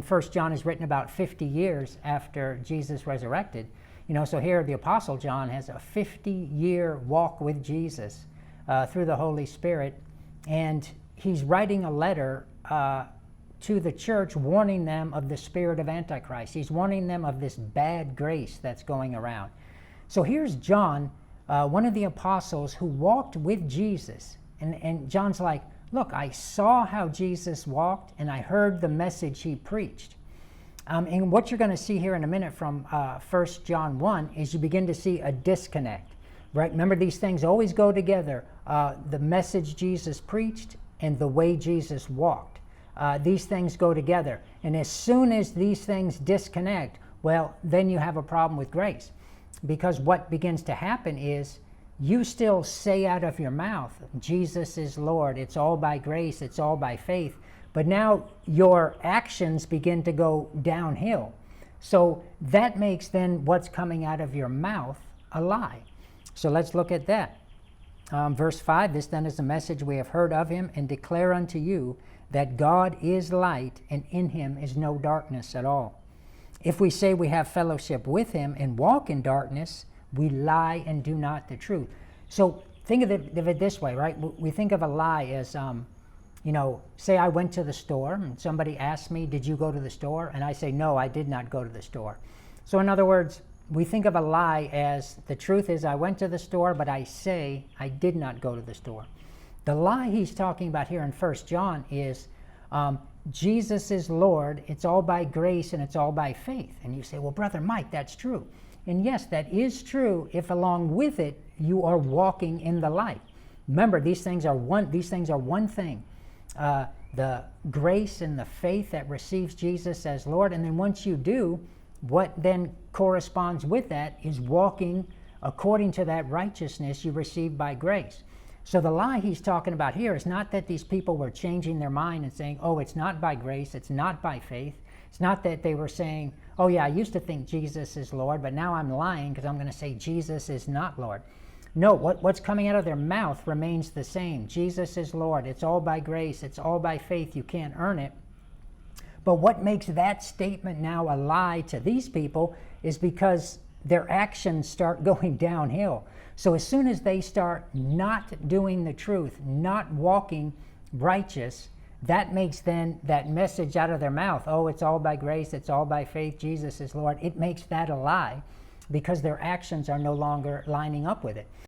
First John is written about 50 years after Jesus resurrected. So here the Apostle John has a 50-year walk with Jesus through the Holy Spirit, and he's writing a letter to the church warning them of the spirit of Antichrist. He's warning them of this bad grace that's going around. So here's John, one of the apostles who walked with Jesus, and John's like, look, I saw how Jesus walked, and I heard the message he preached. And what you're going to see here in a minute from 1 John 1 is you begin to see a disconnect, right? Remember, these things always go together. The message Jesus preached and the way Jesus walked. These things go together. And as soon as these things disconnect, well, then you have a problem with grace. Because what begins to happen is you still say out of your mouth, Jesus is Lord, it's all by grace, it's all by faith. But now your actions begin to go downhill. So that makes then what's coming out of your mouth a lie. So let's look at that. Verse 5, this then is the message we have heard of him and declare unto you that God is light and in him is no darkness at all. If we say we have fellowship with him and walk in darkness, we lie and do not the truth. So think of it this way, right? We think of a lie as, say I went to the store and somebody asked me, did you go to the store? And I say, no, I did not go to the store. So in other words, we think of a lie as the truth is I went to the store, but I say I did not go to the store. The lie he's talking about here in 1 John is Jesus is Lord, it's all by grace and it's all by faith. And you say, well, Brother Mike, that's true. And yes, that is true if along with it you are walking in the light. Remember, these things are one thing. The grace and the faith that receives Jesus as Lord. And then once you do, what then corresponds with that is walking according to that righteousness you received by grace. So the lie he's talking about here is not that these people were changing their mind and saying, oh, it's not by grace, it's not by faith. It's not that they were saying, oh yeah, I used to think Jesus is Lord, but now I'm lying because I'm going to say Jesus is not Lord. No, what's coming out of their mouth remains the same. Jesus is Lord. It's all by grace. It's all by faith. You can't earn it. But what makes that statement now a lie to these people is because their actions start going downhill. So as soon as they start not doing the truth, not walking righteous, that makes then that message out of their mouth, oh, it's all by grace, it's all by faith, Jesus is Lord. It makes that a lie because their actions are no longer lining up with it.